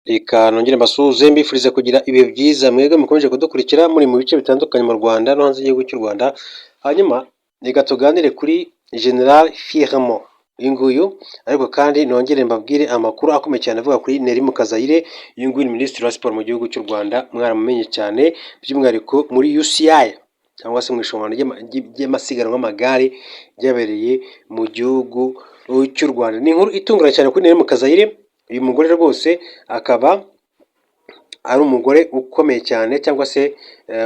Reka nongere mbasuhuze mbifuriza kugira ibihe byiza mwebwe mukomeje kudukurikira muri mu bice bitandukanye mu Rwanda no hanze y'igihugu cy'u Rwanda. Hanyuma reka tuganire kuri General Firmo uyu nguyu, ariko kandi nongere mbabwire amakuru akomeye cyane avuga kuri Neri Mukazayire. Uyu nguyu ni Minisitiri wa Siporo mu gihugu cy'u Rwanda, mwaramumenye cyane by'umwihariko muri UCI cyangwa se mu irushanwa ry'amasiganwa y'amagare ryabereye mu gihugu cy'u Rwanda. Ni inkuru itunguranye cyane kuri Neri Mukazayire. Uyu mugore rwose akaba ari umugore ukomeye cyane cyangwa se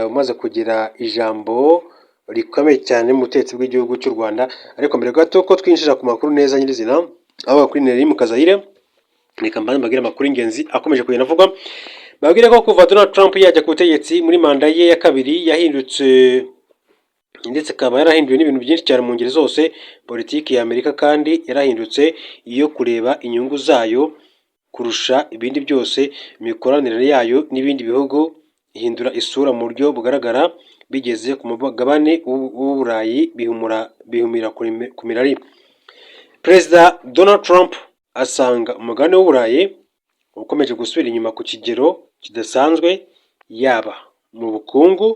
umaze kugira ijambo rikomeye cyane mu butegetsi bw'igihugu cy'u Rwanda. Ariko mbere gato ko twinjira ku makuru neza nyirizina aho kuri Neri Mukazayire, reka mbanze mbabwire amakuru y'ingenzi akomeje kugenda avugwa. Babwire ko kuva Donald Trump yajya ku butegetsi muri manda ye ya kabiri yahindutse ndetse akaba yarahinduwe n'ibintu byinshi cyane mu ngeri zose. Politiki ya Amerika kandi yarahindutse iyo kureba inyungu zayo kurusha ibindi byose. Imikoranire yayo n'ibindi bihugu ihindura isura mu buryo bugaragara. Bigeze ku mugabane w'Uburayi bihumira kumira ari. Perezida Donald Trump asanga umugabane w'Uburayi ukomeje gusubira inyuma ku kigero kidasanzwe, yaba mu bukungu,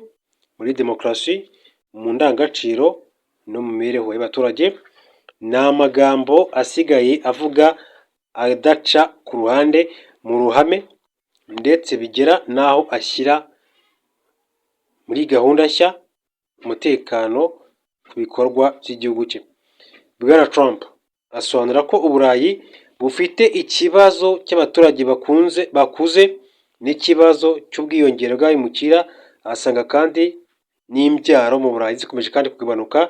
muri demokarasi, mu ndangagaciro no mu mibereho y'abaturage. Ni amagambo asigaye avuga adaca ku ruhande mu ruhame, ndetse bigera n'aho ashyira muri gahunda nshya umutekano ku bikorwa by'igihugu cye. Bwana Trump asobanura ko Uburayi bufite ikibazo cy'abaturage bakuze n'ikibazo cy'ubwiyongere bw'abimukira. Asanga kandi n'imbyaro mu Burayi zikomeje kandi kugabanuka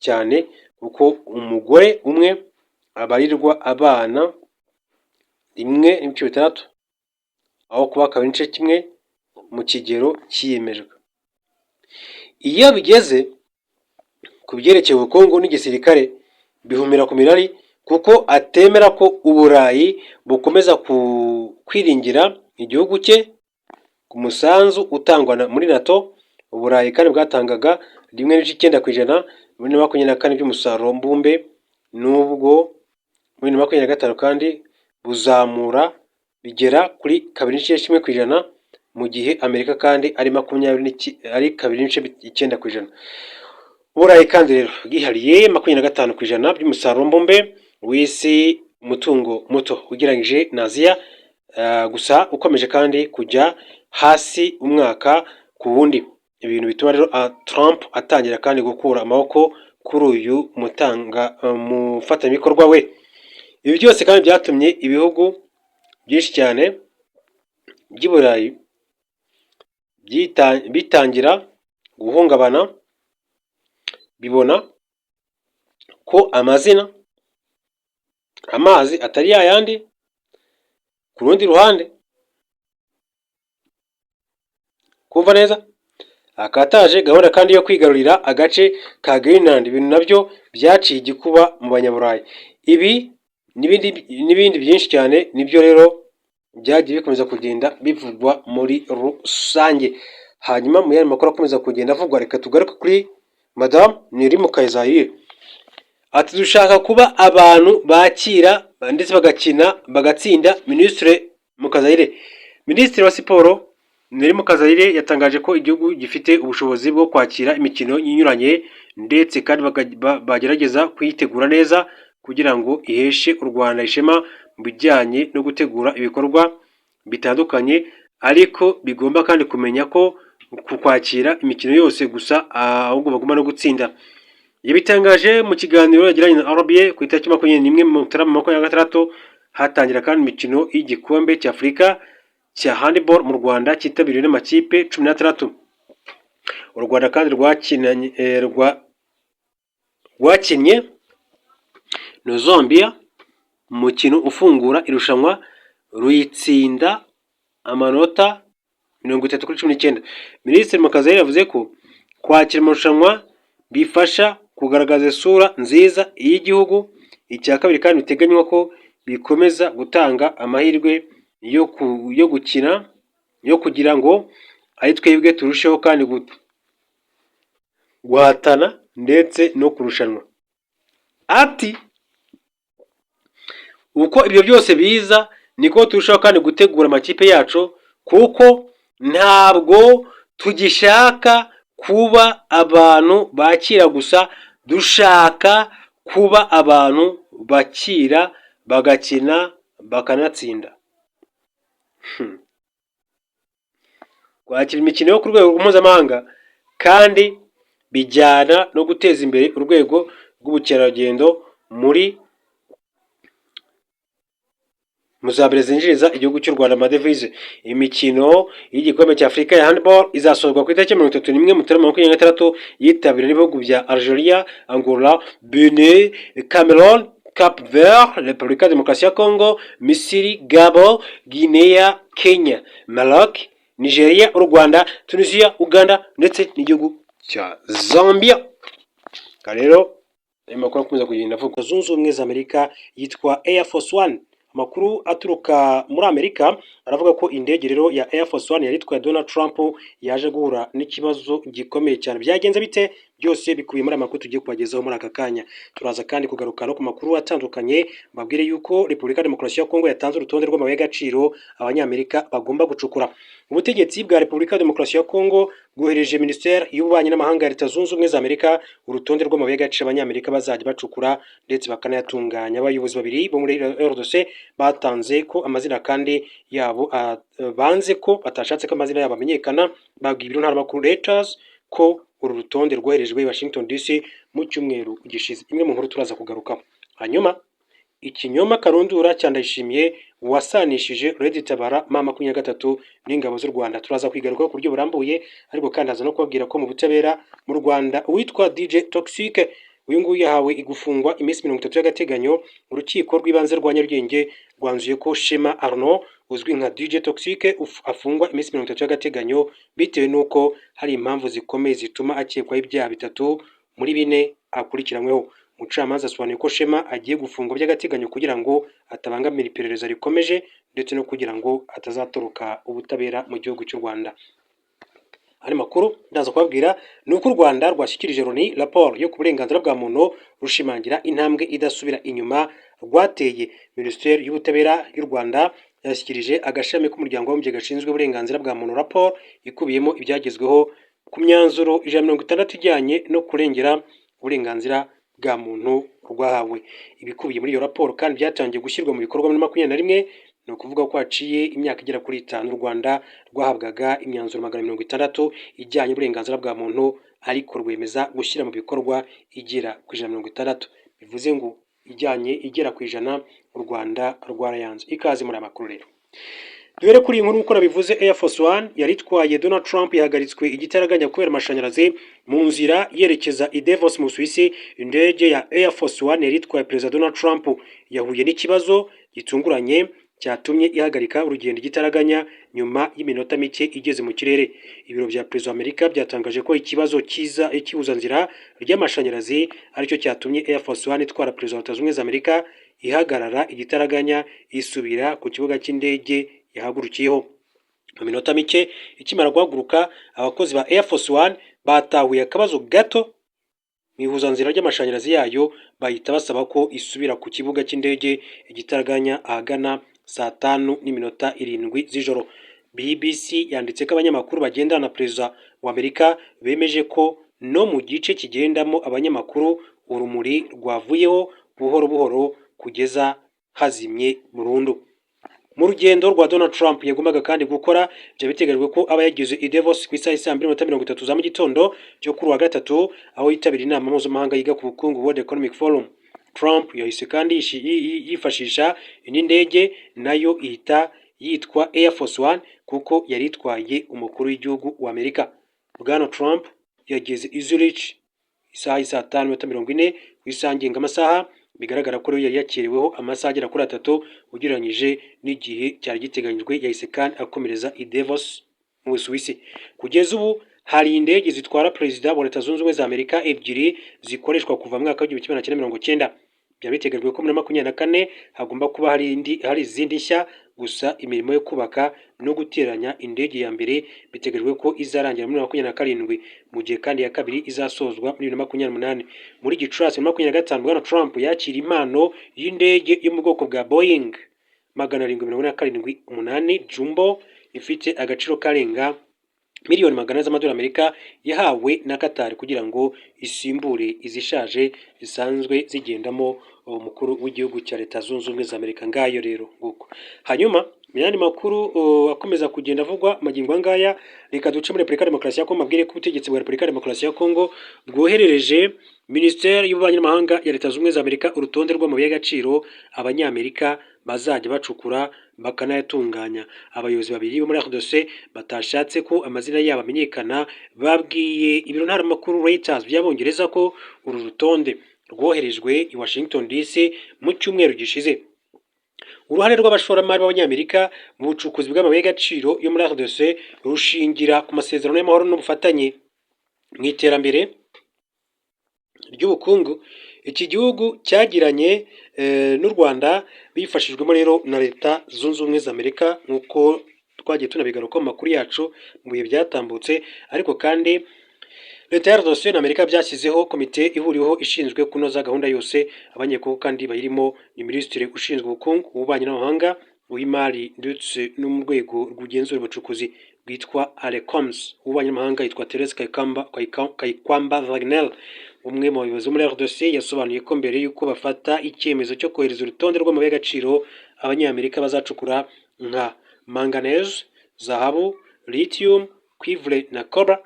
cyane, kuko umugore umwe abarirwa abana 1.6 aho kuba 1.1 mu kigero cyiyemejwe. Iyo bigeze ku byerekeye ubukungu n'igisirikare bihumira ku mirari, kuko atemera ko Uburayi bukomeza kwiringira igihugu cye ku musanzu utangwa muri NATO. Uburayi kandi bwatangaga 1.9% muri 2024 by'umusaruro mbumbe, nubwo muri 2025 kandi buzamura bigera kuri 2.1%, mu gihe Amerika kandi ari 2.9%. Uburayi kandi rero bwihariye 25% by'umusaruro mbumbe w'isi, umutungo muto ugereranyije na Aziya, gusa ukomeje kandi kujya hasi umwaka ku wundi. Ibintu bituma rero Trump atangira kandi gukura amaboko kuri uyu mufatanyabikorwa we. Ibi byose kandi byatumye ibihugu byinshi cyane by'i Burayi bitangira guhungabana, bibona ko amazi atari yayandi. Ku rundi ruhande kumva neza, akataje gahunda kandi yo kwigarurira agace ka Greenland. Ibintu nabyo byaciye igikuba mu Banyaburayi. Ibi n'ibindi byinshi cyane nibyo rero byagiye bikomeza kugenda bivugwa muri rusange. Hanyuma mu yandi makuru akomeza kugenda avugwa, reka tugaruke kuri Madame Neri Mukazayire. Ati dushaka kuba abantu bakira ndetse bagatsinda. Minisitiri Mukazayire, Minisitiri wa Siporo Neri Mukazayire yatangaje ko igihugu gifite ubushobozi bwo kwakira imikino inyuranye, ndetse kandi bagerageza kuyitegura neza kugira ngo iheshe u Rwanda ishema mu bijyanye no gutegura ibikorwa bitandukanye, ariko bigomba kandi kumenya ko kwakira imikino yose gusa ahubwo bagomba no gutsinda. Yabitangaje mu kiganiro yagiranye na RBA ku itariki 21 Mutarama 2026. Hatangira kandi imikino y'igikombe cy'Afurika cya handball mu Rwanda cyitabiriwe n'amakipe 16. U Rwanda kandi rwakinnye na Zambia umukino ufungura irushanwa ruyitsinda amanota 30-19. Minisitiri Mukazayire yavuze ko kwakira amarushanwa bifasha kugaragaza isura nziza y'igihugu. Icya kabiri kandi biteganywa ko bikomeza gutanga amahirwe yo gukina, yo kugira ngo ari twebwe turusheho kandi guhatana ndetse no kurushanwa. Ati uko ibyo byose biza niko turushaho kandi gutegura amakipe yacu, kuko ntabwo tugishaka kuba abantu bakira gusa, dushaka kuba abantu bakira bagakina bakanatsinda. Kwakira imikino yo ku rwego mpuzamahanga kandi bijyana no guteza imbere urwego rw'ubukerarugendo muri muzambere zinjiriza igihugu cy'u Rwanda amadevize. Imikino y'igikombe cya Afurika ya handball izasozwa ku itariki 31 Mutarama 2026 yitabiriwe n'ibihugu bya Algeria, Angola, Benin, Cameroon, Cap Vert, Repubulika ya Demokarasi ya Congo, Misiri, Gabon, Guinea, Kenya, Maroc, Nigeria, u Rwanda, Tunisia, Uganda ndetse n'igihugu cya Zambia. Rero ayo makuru akomeza kugenda avuga. Zunze Ubumwe za Amerika yitwa Air Force One. Amakuru aturuka muri Amerika aravuga ko indege rero ya Air Force One yari itwaye Donald Trump yaje guhura n'ikibazo gikomeye cyane. Byagenze bite? Byose bikubiye muri amakuru tugiye kubagezaho muri aka kanya. Turaza kandi kugaruka no ku makuru atandukanye, mbabwire yuko Repubulika ya Demokarasi ya Kongo yatanze urutonde rw'amabuye y'agaciro abanyamerika bagomba gucukura. Ubutegetsi bwa Repubulika ya Demokarasi ya Kongo bwohereje Minisiteri y'Ububanyi n'Amahanga ya Leta Zunze Ubumwe za Amerika urutonde rw'amabuye y'agaciro abanyamerika bazajya bacukura ndetse bakanayatunganya. Abayobozi babiri bo muri RDC batanze ko amazina kandi yabo banze ko batashatse ko amazina yabo amenyekana, babwiye ibiro ntaramakuru Reuters ko uru rutonde rwoherejwe Washington DC mu cyumweru gishize. Imwe mu nkuru turaza kugarukaho. Hanyuma ikinyoma karundura cyandayishimiye wasanishije Red Tabara M23 n'ingabo z'u Rwanda. Turaza kwigarukaho ku buryo burambuye, ariko kandi haza no kubabwira ko mu butabera mu Rwanda uwitwa DJ Toxic uyu nguyu yahawe igufungwa iminsi 30 y'agateganyo. Urukiko rw'ibanze rwa Nyarugenge rwanzuye ko Shema Arnaud uzwi nka DJ Toxic afungwa iminsi 30 y'agateganyo bitewe n'uko hari impamvu zikomeye zituma akekwaho ibyaha bitatu muri bine akurikiranyweho. Umucamanza asobanuye ko Shema agiye gufungwa by'agateganyo kugira ngo atabangamira iperereza rikomeje ndetse no kugira ngo atazatoroka ubutabera mu gihugu cy'u Rwanda. Hari makuru ndaza kubabwira ni uko u Rwanda rwashyikirije Loni raporo yo ku burenganzira bwa muntu rushimangira intambwe idasubira inyuma rwateye. Minisiteri y'Ubutabera y'u Rwanda yashyikirije agashami k'umuryango w'abibumbye gashinzwe uburenganzira bwa muntu raporo ikubiyemo ibyagezweho ku myanzuro 160 ijyanye no kurengera uburenganzira bwa muntu rwahawe. Ibikubiye muri iyo raporo kandi byatangiye gushyirwa mu bikorwa muri 2021, ni ukuvuga ko haciye imyaka igera kuri 5 u Rwanda rwahabwaga imyanzuro 160 ijyanye n'uburenganzira bwa muntu, ariko rwemeza gushyira mu bikorwa igera ku 160. Bivuze ngo ijyanye igera ku 100 u Rwanda rwarayanze. Ikaze muri amakuru rero. Duhere kuri iyi nkuru uko nabivuze. Air Force One yari itwaye Donald Trump yahagaritswe igitaraganya kubera amashanyarazi mu nzira yerekeza i Davos mu Suisse. Indege ya Air Force One yari itwaye Perezida Donald Trump yahuye n'ikibazo gitunguranye cyatumye ihagarika urugendo igitaraganya nyuma y'iminota mike igeze mu kirere. Ibiro bya Perezida wa Amerika byatangaje ko ikibazo cy'ibuzanzira ry'amashanyarazi aricyo cyatumye Air Force One itwara Perezida wa Leta Zunze Ubumwe za Amerika ihagarara igitaraganya isubira ku kibuga cy'indege yahagurukiyeho. Mu minota mike ikimara guhaguruka, abakozi ba Air Force One batahuye akabazo gato mu ihuzanzira ry'amashanyarazi yayo, bahita basaba ko isubira ku kibuga cy'indege igitaraganya ahagana saa 5:07 z'ijoro. BBC yanditse ko abanyamakuru bagendana na Perezida wa Amerika bemeje ko no mu gice kigendamo abanyamakuru urumuri rwavuyeho buhoro buhoro kugeza hazimye burundu. Mu rugendo rwa Donald Trump yagombaga kandi gukora, byabiteganyijwe ko aba yageze i Davos ku isaha 2:30 za mu gitondo cyo kuri wa gatatu, aho yitabira inama mpuzamahanga yiga ku bukungu World Economic Forum. Trump yahise kandi yifashisha indi ndege nayo ihita yitwa Air Force One kuko yari itwaye umukuru w'igihugu wa Amerika. Bwana Trump yageze i Zurich isaha 5:40 ku isaha ngengamasaha. Bigaragara ko yari yakiriweho amasaha agera kuri 3 ugereranyije n'igihe cyari giteganyijwe. Yahise kandi akomereza i Davos mu Suisse. Kugeza ubu hari indege zitwara Perezida wa Leta Zunze Ubumwe za Amerika ebyiri zikoreshwa kuva mu mwaka w'1990. Byabiteganyijwe ko muri 2024 hagomba kuba hari izindi nshya, gusa imirimo yo kubaka no guteranya indege ya mbere biteganyijwe ko izarangira muri 2027, mu gihe kandi ya kabiri izasozwa muri 2028. Muri Gicurasi 2025 Bwana Trump yakira impano y'indege yo mu bwoko bwa Boeing 777,878 Jumbo ifite agaciro karenga miliyoni 400 z'amadolari Amerika yahawe na Qatar kugira ngo isimbure izishaje zisanzwe zigendamo umukuru w'igihugu cya Leta Zunze Ubumwe za Amerika. Ngayo rero nguko. Hanyuma myandi makuru akomeza kugenda avugwa magingo ngaya, reka duce muri Repubulika Demokarasi ya Kongo, mabwire ko ubutegetsi bwa Repubulika Demokarasi ya Kongo bwoherereje Minisiteri y'Ububanyi n'Amahanga ya Leta Zunze Ubumwe za Amerika urutonde rw'amabuye y'agaciro abanyamerika bazajya bacukura bakanayatunganya. Abayobozi babiri bo muri RDC batashatse ko amazina yabo amenyekana babwiye ibiro ntaramakuru Reuters by'Abongereza ko uru rutonde rwoherejwe i Washington DC mu cyumweru gishize. Uruhare rw'abashoramari b'abanyamerika mu bucukuzi bw'amabuye y'agaciro yo muri RDC rushingira ku masezerano y'amahoro n'ubufatanye mu iterambere ry'ubukungu iki gihugu cyagiranye n'u Rwanda, bifashijwemo rero na Leta Zunze Ubumwe za Amerika nk'uko twagiye tunabigaruka mu makuru yacu mu bihe byatambutse. Ariko kandi Leta ya RDC na Amerika byashyizeho komite ihuriweho ishinzwe kunoza gahunda yose. Abanyekongo kandi bayirimo ni Minisitiri ushinzwe ubukungu, ububanyi n'amahanga, uw'imari ndetse no mu rwego rw'ugenzura ubucukuzi rwitwa ARECOMS. Ububanyi n'amahanga yitwa Therese Kayikwamba Wagner. Umwe mu bayobozi muri RDC yasobanuye ko mbere y'uko bafata icyemezo cyo kohereza urutonde rw'amabuye y'agaciro abanyamerika bazacukura nka manganese, zahabu, lithium, cuivre na cobra,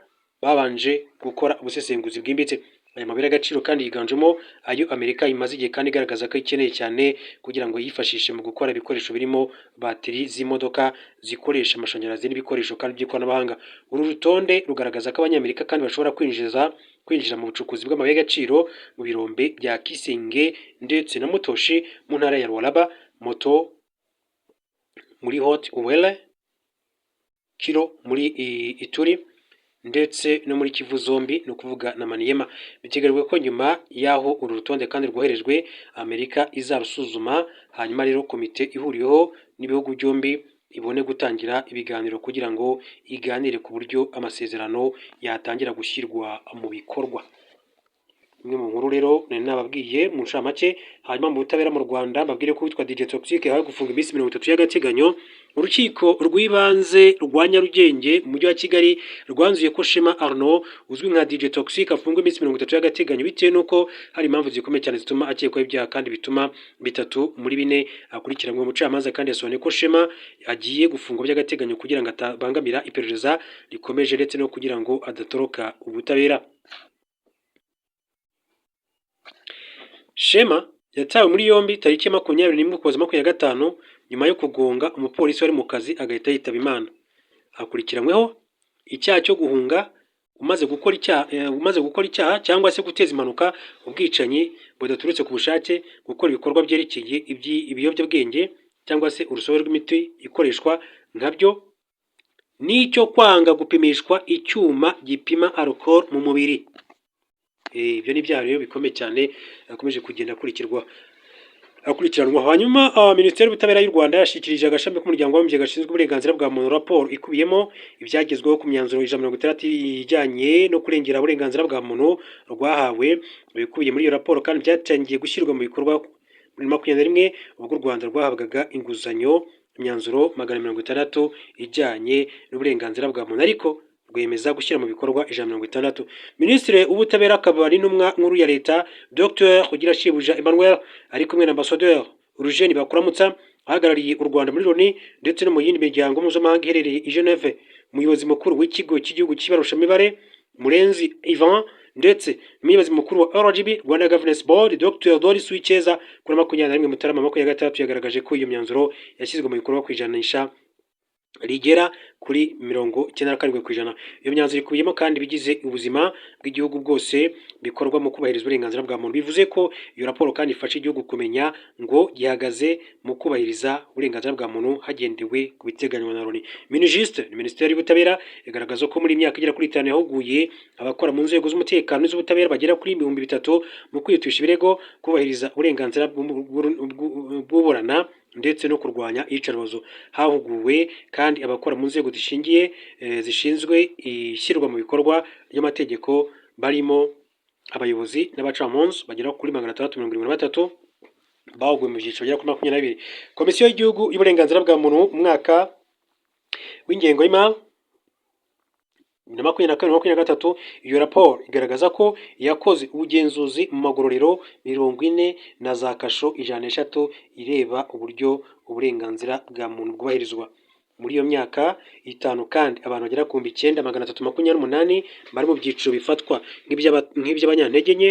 babanje gukora ubusesenguzi bwimbitse. Aya mabuye y'agaciro kandi yiganjemo ayo Amerika imaze igihe kandi igaragaza ko ikeneye cyane kugira ngo yifashishe mu gukora ibikoresho birimo bateri z'imodoka zikoresha amashanyarazi n'ibikoresho kandi by'ikoranabuhanga. Uru rutonde rugaragaza ko abanyamerika kandi bashobora kwinjira mu bucukuzi bw'amabuye y'agaciro mu birombe bya Kisenge ndetse na Mutoshi mu ntara ya Lualaba, Moto muri Haut Uele, Kilo muri Ituri ndetse no muri Kivu zombi, no kuvuga na Maniema. Bitegerejwe ko nyuma yaho uru rutonde kandi rwoherejwe Amerika izarusuzuma, hanyuma rero komite ihuriweho n'ibihugu byombi ibone gutangira ibiganiro kugira ngo iganire ku buryo amasezerano yatangira gushyirwa mu bikorwa. Imwe mu nkuru rero nari nababwiye mu ncamake. Hanyuma mu butabera mu Rwanda mbabwire ko witwa DJ Toxic yahawe gufunga iminsi 30 y'agateganyo. Urukiko rw'ibanze rwa Nyarugenge mu mujyi wa Kigali rwanzuye ko Shema Arnaud uzwi nka DJ Toxic afungwa iminsi 30 y'agateganyo bitewe nuko hari impamvu zikomeye cyane zituma akekwaho ibyaha kandi bituma 3 muri 4 akurikiranwe. Umucamanza kandi yasobanuye ko Shema agiye gufungwa by'agateganyo kugira ngo atabangamira iperereza rikomeje ndetse no kugira ngo adatoroka ubutabera. Shema yatawe muri yombi tariki 21 Ukuboza 2025 nyuma yo kugonga umupolisi wari mu kazi agahita yitaba Imana. Akurikiranyweho icyaha cyo guhunga umaze gukora icyaha cyangwa se guteza impanuka, ubwicanyi budaturutse ku bushake, gukora ibikorwa byerekeye ibiyobyabwenge cyangwa se urusobe rw'imiti ikoreshwa nkabyo, n'icyo kwanga gupimishwa icyuma gipima alcohol mu mubiri. Ibyo ni byaha rero bikomeye cyane akomeje kugenda akurikiranwa. Hanyuma Minisiteri y'Ubutabera y'u Rwanda yashyikirije agashami k'umuryango w'abibumbye gashinzwe uburenganzira bwa muntu raporo ikubiyemo ibyagezweho ku myanzuro 160 ijyanye no kurengera uburenganzira bwa muntu rwahawe. Ibikubiye muri iyo raporo kandi byatangiye gushyirwa mu bikorwa muri 2021 ubwo u Rwanda rwahabwaga inguzanyo. Imyanzuro 160 ijyanye n'uburenganzira bwa muntu ariko rwemeza gushyira mu bikorwa 160. Minisitiri w'Ubutabera akaba ari n'umwa nkuru ya Leta Dr Ugirashebuja Emmanuel ari kumwe na Ambassadeur Urujeni Bakuramutsa ahagarariye u Rwanda muri Loni ndetse no mu yindi miryango mpuzamahanga iherereye i Geneve. Umuyobozi mukuru w'ikigo cy'igihugu cy'ibarushamibare Murenzi Ivan ndetse n'umuyobozi mukuru wa RGB Rwanda Governance Board Dr Doris Wiceza kuri 21 Mutarama 2023 yagaragaje ko iyo myanzuro yashyizwe mu bikorwa ku ijanisha rigera kuri 97%. Iyo myanzuro ikubiyemo kandi bigize ubuzima bw'igihugu bwose bikorwa mu kubahiriza uburenganzira bwa muntu. Bivuze ko iyo raporo kandi ifasha igihugu kumenya ngo gihagaze mu kubahiriza uburenganzira bwa muntu hagendewe ku biteganywa na Loni. Minijust Minisiteri y'Ubutabera igaragaza ko muri imyaka igera kuri 5 yahuguye abakora mu nzego z'umutekano n'iz'ubutabera bagera kuri 3,000 mu kwihutisha ibirego, kubahiriza uburenganzira bw'uburana ndetse no kurwanya iyicarubozo. Hahuguwe kandi abakora mu nzego zishinzwe ishyirwa mu bikorwa ry'amategeko barimo abayobozi n'abacamanza bagera kuri 673 bahuguwe mu byiciro bigera kuri 22. Komisiyo y'igihugu y'uburenganzira bwa muntu umwaka w'ingengo y'imari 2022-2023, iyo raporo igaragaza ko yakoze ubugenzuzi mu magororero 40 na za kasho 103 ireba uburyo uburenganzira bwa muntu bwubahirizwa. Muri iyo myaka itanu kandi abantu bagera ku 9,328 bari mu byiciro bifatwa nk'iby'abanyantege nke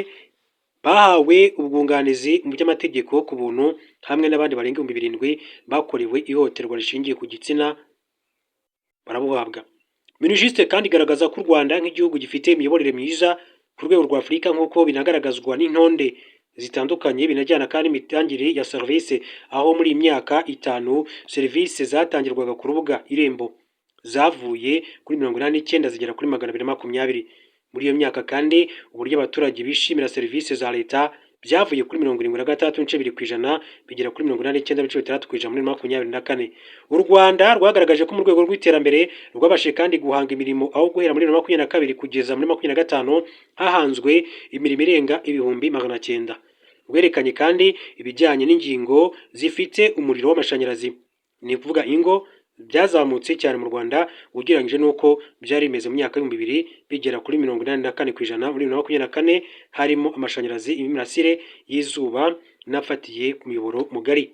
bahawe ubwunganizi mu by'amategeko ku buntu, hamwe n'abandi barenga 7,000 bakorewe ihohoterwa rishingiye ku gitsina barabuhabwa. Minijiste kandi igaragaza ko u Rwanda nk'igihugu gifite imiyoborere myiza ku rwego rwa Afurika, nk'uko binagaragazwa n'intonde zitandukanye binajyana kandi imitangire ya serivisi, aho muri iyi myaka itanu serivisi zatangirwaga ku rubuga Irembo zavuye kuri 89 zigera kuri 220. Muri iyo myaka kandi uburyo abaturage bishimira serivisi za leta byavuye kuri 76.2% bigera kuri 89.6% muri 2024. U Rwanda rwagaragaje ko mu rwego rw'iterambere rwabashije kandi guhanga imirimo, aho guhera muri 2022 kugeza muri 2025 hahanzwe imirimo irenga 900,000. Rwerekanye kandi ibijyanye n'ingingo zifite umuriro w'amashanyarazi, ni kuvuga ingo byazamutse cyane mu Rwanda ugereranyije n'uko byari bimeze mu myaka y'ibihumbi 2000 bigera kuri 84% muri 2024, harimo amashanyarazi, imirasire y'izuba n'afatiye ku miyoboro mugari.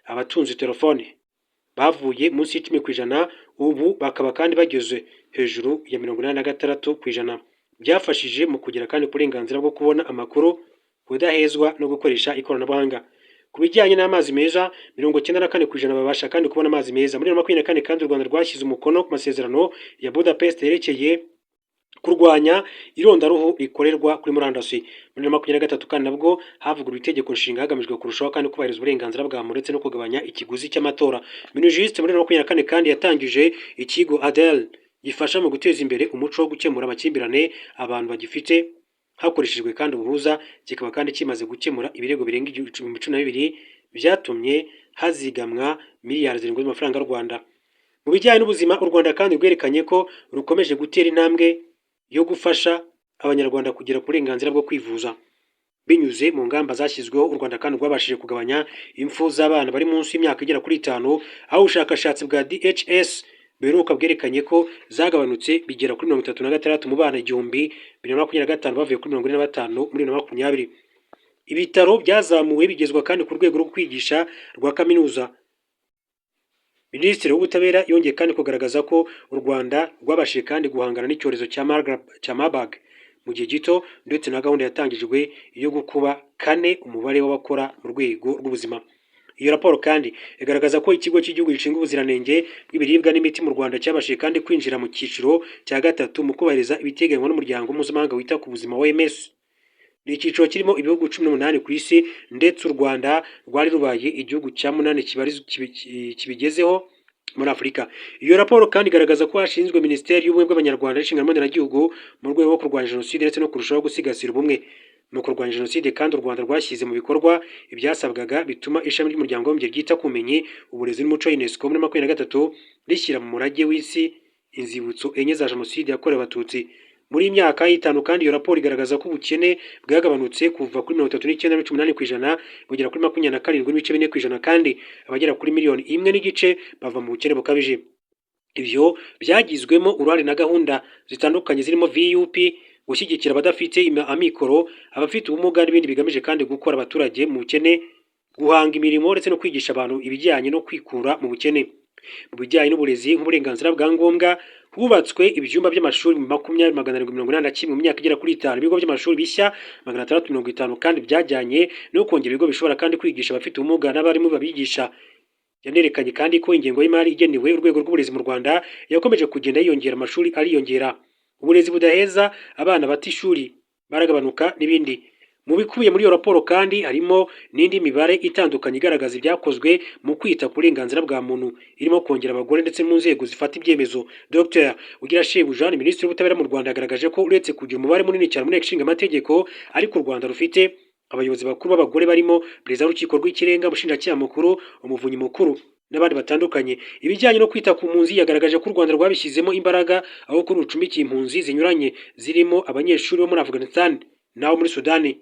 Abatunze telefone bavuye munsi y'10%, ubu bakaba kandi bageze hejuru ya 86%. Byafashije mu kugera kandi uburenganzira bwo kubona amakuru, kudahezwa no gukoresha ikoranabuhanga. Ku bijyanye n'amazi meza 94% babasha kandi kubona amazi meza. Muri 2024 kandi u Rwanda rwashyize umukono ku masezerano ya Budapest yerekeye kurwanya irondaruhu rikorerwa kuri murandasi. Muri 2023 kandi nabwo havuguruwe itegeko nshinga hagamijwe kurushaho kandi kubahiriza uburenganzira bwa muntu ndetse no kugabanya ikiguzi cy'amatora. Minijiste muri 2024 kandi yatangije ikigo ADEL gifasha mu guteza imbere umuco wo gukemura amakimbirane abantu bagifite hakoreshejwe kandi ubuhuza, kikaba kandi kimaze gukemura ibirego birenga 12,000 byatumye hazigamwa miliyari 7 z'amafaranga y'u Rwanda. Mu bijyanye n'ubuzima, u Rwanda kandi rwerekanye ko rukomeje gutera intambwe yo gufasha abanyarwanda kugera ku burenganzira bwo kwivuza binyuze mu ngamba zashyizweho. U Rwanda kandi rwabashije kugabanya impfu z'abana bari munsi y'imyaka igera kuri 5, aho ubushakashatsi bwa DHS beruka bwerekanye ko zagabanutse bigera kuri 36 mu bana 1025 bavuye kuri 45 muri 2020. Ibitaro byazamuwe bigezwa kandi ku rwego rwo kwigisha rwa kaminuza. Minisitiri w'ubutabera yongeye kandi kugaragaza ko u Rwanda rwabashije kandi guhangana n'icyorezo cya Marburg mu gihe gito, ndetse na gahunda yatangijwe yo gukuba 4 umubare w'abakora mu rwego rw'ubuzima. Iyo raporo kandi igaragaza ko ikigo cy'igihugu gishinzwe ubuziranenge bw'ibiribwa n'imiti mu Rwanda cyabashije kandi kwinjira mu cyiciro cya 3 mu kubahiriza ibiteganywa n'umuryango mpuzamahanga wita ku buzima OMS. Ni icyiciro kirimo ibihugu 18 ku isi, ndetse u Rwanda rwari rubaye igihugu cya 8 kibigezeho muri Afurika. Iyo raporo kandi igaragaza ko hashinzwe Minisiteri y'Ubumwe bw'Abanyarwanda n'inshingano mboneragihugu mu rwego rwo kurwanya jenoside ndetse no kurushaho gusigasira ubumwe mu kurwanya jenoside, kandi u Rwanda rwashyize mu bikorwa ibyasabwaga bituma ishami ry'umuryango w'abibumbye ryita ku bumenyi, uburezi n'umuco UNESCO muri 2023 rishyira mu murage w'isi inzibutso 4 za jenoside yakorewe Abatutsi. Muri imyaka y'itanu kandi iyo raporo igaragaza ko ubukene bwagabanutse kuva kuri 39.18% bugera kuri 27.4%, kandi abagera kuri 1.5 miliyoni bava mu bukene bukabije. Ibyo byagizwemo uruhare na gahunda zitandukanye zirimo VUP, gushyigikira abadafite amikoro, abafite ubumuga n'ibindi bigamije kandi gukora abaturage mu bukene, guhanga imirimo ndetse no kwigisha abantu ibijyanye no kwikura mu bukene. Mu bijyanye n'uburezi nk'uburenganzira bwa ngombwa, hubatswe ibyumba by'amashuri 20,781 mu myaka igera kuri 5, ibigo by'amashuri bishya 650 kandi byajyanye no kongera ibigo bishobora kandi kwigisha abafite ubumuga n'abarimu babigisha. Yanerekanye kandi ko ingengo y'imari igenewe urwego rw'uburezi mu Rwanda yakomeje kugenda yiyongera, amashuri ariyongera, uburezi budaheza, abana bata ishuri baragabanuka n'ibindi. Mu bikubiye muri iyo raporo kandi harimo n'indi mibare itandukanye igaragaza ibyakozwe mu kwita ku burenganzira bwa muntu, irimo kongera abagore ndetse mu nzego zifata ibyemezo. Dr Ugirashebuja, Minisitiri w'Ubutabera mu Rwanda, yagaragaje ko uretse kugira umubare munini cyane mu nteko ishinga amategeko, ariko u Rwanda rufite abayobozi bakuru b'abagore barimo perezida w'urukiko rw'ikirenga, umushinjacyaha mukuru, umuvunyi mukuru n'abandi batandukanye. Ibijyanye no kwita ku mpunzi, yagaragaje ko u Rwanda rwabishyizemo imbaraga, aho kuri rucumbikiye impunzi zinyuranye zirimo abanyeshuri bo muri Afghanistan n'abo muri Sudani.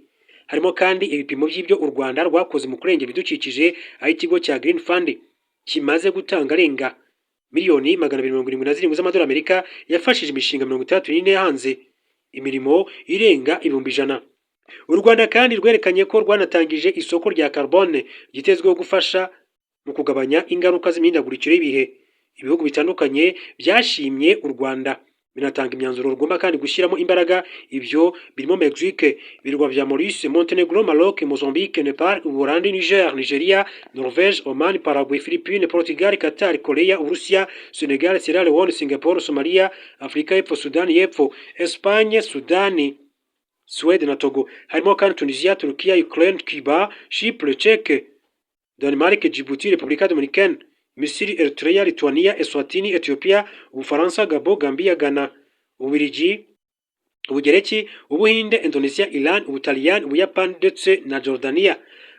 Harimo kandi ibipimo by'ibyo u Rwanda rwakoze mu kurengera ibidukikije, aho ikigo cya Green Fund kimaze gutanga arenga miliyoni 277 z'amadolari Amerika yafashije imishinga 34 hanze imirimo irenga 100,000. U Rwanda kandi rwerekanye ko rwanatangije isoko rya carbone ryitezweho gufasha mu kugabanya ingaruka z'imihindagurikire y'ibihe. Ibihugu bitandukanye byashimye u Rwanda binatanga imyanzuro rugomba kandi gushyiramo imbaraga. Ibyo birimo Mexique, ibirwa bya Maurice, Montenegro, Maroc, Mozambique, Nepal, Ubuholandi, Niger, Nigeria, Norvège, Oman, Paraguay, Philippines, Portugal, Qatar, Korea, Urusiya, Senegal, Sierra Leone, Singapore, Somalia, Afurika y'Epfo, Sudani y'Epfo, Espagne, Sudani, Suède na Togo. Harimo kandi Tunisia, Turkiya, Ukraine, Cuba, Chypre, Czech, Denmark, Djibouti, Repubulika Dominicaine, Misiri, Eritrea, Lithuania, Eswatini, Ethiopia, Ubufaransa, Gabon, Gambia, Ghana, Ububiligi, Ubugereki, Ubuhinde, Indonesia, Iran, Ubutaliyani, Ubuyapani ndetse na Jordania.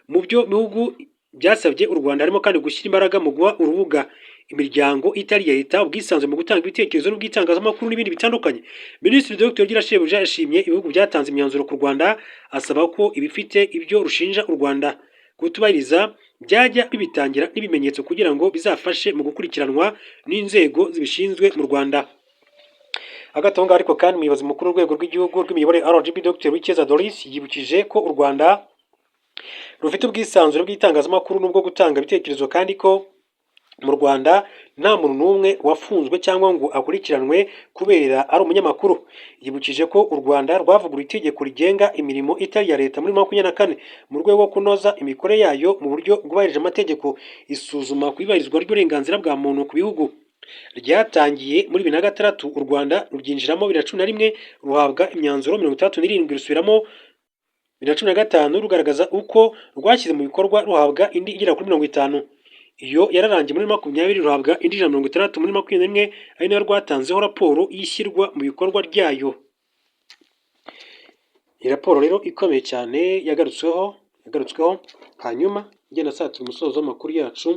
Mu byo bihugu byasabye u Rwanda harimo kandi gushyira imbaraga mu guha urubuga imiryango itari ya leta ubwisanzure mu gutanga ibitekerezo n'ubwitangazamakuru n'ibindi bitandukanye. Minisitiri Dr Girashebuja yashimye ibihugu byatanze imyanzuro ku Rwanda, asaba ko ibifite ibyo rushinja u Rwanda kutubahiriza byajya bibitangira n'ibimenyetso kugira ngo bizafashe mu gukurikiranwa n'inzego zibishinzwe mu Rwanda. Agatonga ariko kandi umuyobozi mukuru w'urwego rw'igihugu rw'imiyoborere RGB Dr Wikeza Doris yibukije ko u Rwanda rufite ubwisanzure bw'itangazamakuru n'ubwo gutanga ibitekerezo kandi ko mu Rwanda nta muntu n'umwe wafunzwe cyangwa ngo akurikiranwe kubera ari umunyamakuru. Yibukije ko u Rwanda rwavuguruye itegeko rigenga imirimo itari ya leta muri 2024 mu rwego rwo kunoza imikorere yayo mu buryo bwubahirije amategeko. Isuzuma ku ibahirizwa ry'uburenganzira bwa muntu ku bihugu ryatangiye muri 2006, u Rwanda ruryinjiramo 2011, ruhabwa imyanzuro 37, rusubiramo 2015 rugaragaza uko rwashyize mu bikorwa, ruhabwa indi igera kuri 50. Iyo yararangiye muri 2020, ruhabwa indi 60 muri 2021, ari nayo rwatanzeho raporo y'ishyirwa mu bikorwa ryayo. Iyi raporo rero ikomeye cyane yagarutsweho hanyuma igenda satira umusozo w'amakuru yacu.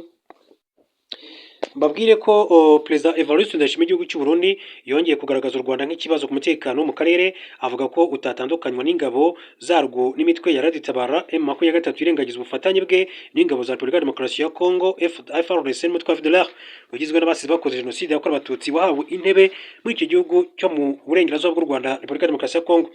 Mbabwire ko Perezida Evariste Ndayishimiye w'igihugu cy'u Burundi yongeye kugaragaza u Rwanda nk'ikibazo ku mutekano mu karere, avuga ko utatandukanywa n'ingabo zarwo n'imitwe ya raditabara M23 irengagiza ubufatanye bwe n'ingabo za Repubulika ya Demokarasi ya Kongo FARDC n'umutwe wa FDLR ugizwe n'abasize bakoze jenoside yakorewe abatutsi wahawe intebe muri icyo gihugu cyo mu burengerazuba bw'u Rwanda, Repubulika ya Demokarasi ya Kongo.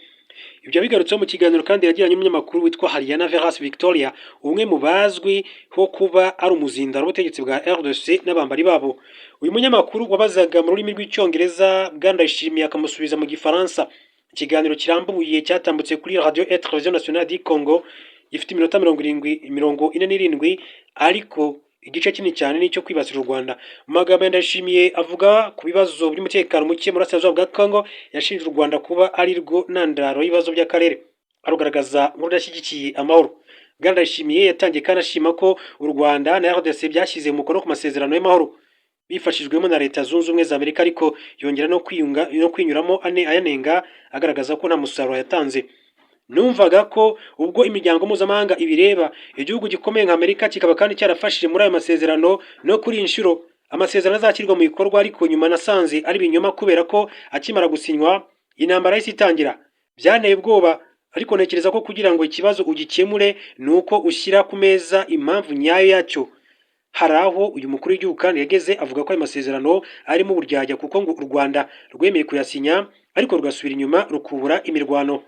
Ibyo bigarutseho mu kiganiro kandi yagiranye n'umunyamakuru witwa Hariana Veras Victoria, umwe mu bazwi ho kuba ari umuzindaro w'ubutegetsi bwa RDC n'abambari babo. Uyu munyamakuru wabazaga mu rurimi rw'icyongereza Ndayishimiye akamusubiza mu gifaransa. Ikiganiro kirambuye cyatambutse kuri Radio et Television Nationale du Congo gifite iminota 47, ariko igice kinini cyane nicyo kwibasira u Rwanda. Mu magambo Ndayishimiye avuga ku bibazo by'umutekano muke muri Burasirazuba bwa Congo, yashinje u Rwanda kuba ari rwo ntandaro y'ibibazo by'akarere, arugaragaza nk'udashyigikiye amahoro. Ndayishimiye yatangiye kandi ashima ko u Rwanda na RDC byashyize umukono ku masezerano y'amahoro bifashijwemo na Leta Zunze Ubumwe za Amerika, ariko yongera no kwinyuramo ayanenga, agaragaza ko nta musaruro yatanze. Numvaga ko ubwo imiryango mpuzamahanga ibireba, igihugu gikomeye nka Amerika kikaba kandi cyarafashije muri ayo masezerano, no kuri inshuro amasezerano azashyirwa mu bikorwa, ariko nyuma nasanze ari binyoma kubera ko akimara gusinywa intambara y'isi itangira. Byanteye ubwoba, ariko ntekereza ko kugira ngo ikibazo ugikemure nuko ushyira ku meza impamvu nyayo yacyo. Hari aho uyu mukuru w'igihugu kandi yageze avuga ko ayo masezerano arimo uburyarya, kuko ngo u Rwanda rwemeye kuyasinya ariko rugasubira inyuma rukubura imirwano.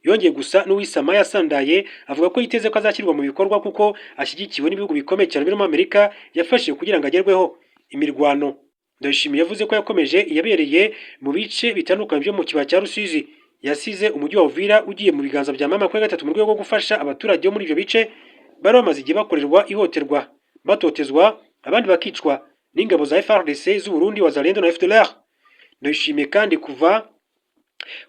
Yongeye gusa n'uwisama yasandaye, avuga ko yiteze ko azashyirwa mu bikorwa kuko ashyigikiwe n'ibihugu bikomeye cyane birimo Amerika yafashe kugira ngo agerweho imirwano. Ndayishimiye yavuze ko yakomeje yabereye mu bice bitandukanye byo mu kibaya cya Rusizi, yasize umujyi wa Uvira ugiye mu biganza bya mama kwa gatatu mu rwego rwo gufasha abaturage bo muri ibyo bice bari bamaze igihe bakorerwa ihoterwa, batotezwa, abandi bakicwa n'ingabo za FARDC z'u Burundi, Wazalendo na FDLR. Ndayishimiye kandi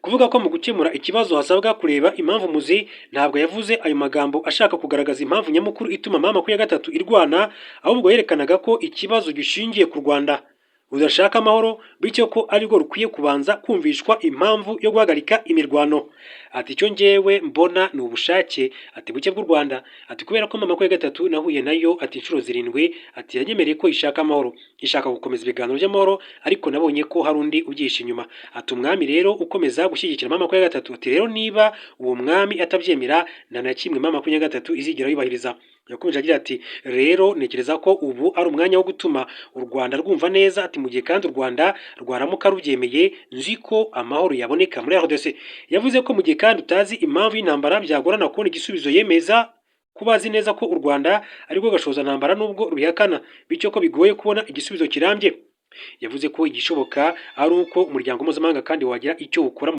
kuvuga ko mu gukemura ikibazo hasabwa kureba impamvu muzi. Ntabwo yavuze ayo magambo ashaka kugaragaza impamvu nyamukuru ituma mama kwa gatatu irwana, ahubwo yerekanaga ko ikibazo gishingiye ku Rwanda. rudashaka amahoro, bityo ko arirwo rukwiye kubanza kumvishwa impamvu yo guhagarika imirwano. Ati icyo njyewe mbona ni ubushake ati buke bw'u Rwanda, ati kubera ko mama ya gatatu nahuye nayo ati inshuro 7, ati yanyemereye ko ishaka amahoro, ishaka gukomeza ibiganiro by'amahoro, ariko nabonye ko hari undi ubyisha inyuma. Ati umwami rero ukomeza gushyigikira mama ya gatatu, ati rero niba uwo mwami atabyemera nta na kimwe mama ya gatatu izigera yubahiriza. Yakomeje agira ati rero ntekereza ko ubu ari umwanya wo gutuma u Rwanda rwumva neza, ati mu gihe kandi u Rwanda rwaramuka rubyemeye nzi ko amahoro yaboneka muri RDC. Yavuze ko mu gihe kandi utazi impamvu y'intambara byagorana kubona igisubizo, yemeza kuba azi neza ko u Rwanda ariko gashoza ntambara nubwo rubihakana, bityo ko bigoye kubona igisubizo kirambye. Yavuze ko igishoboka ari uko umuryango mpuzamahanga kandi wagira icyo ukora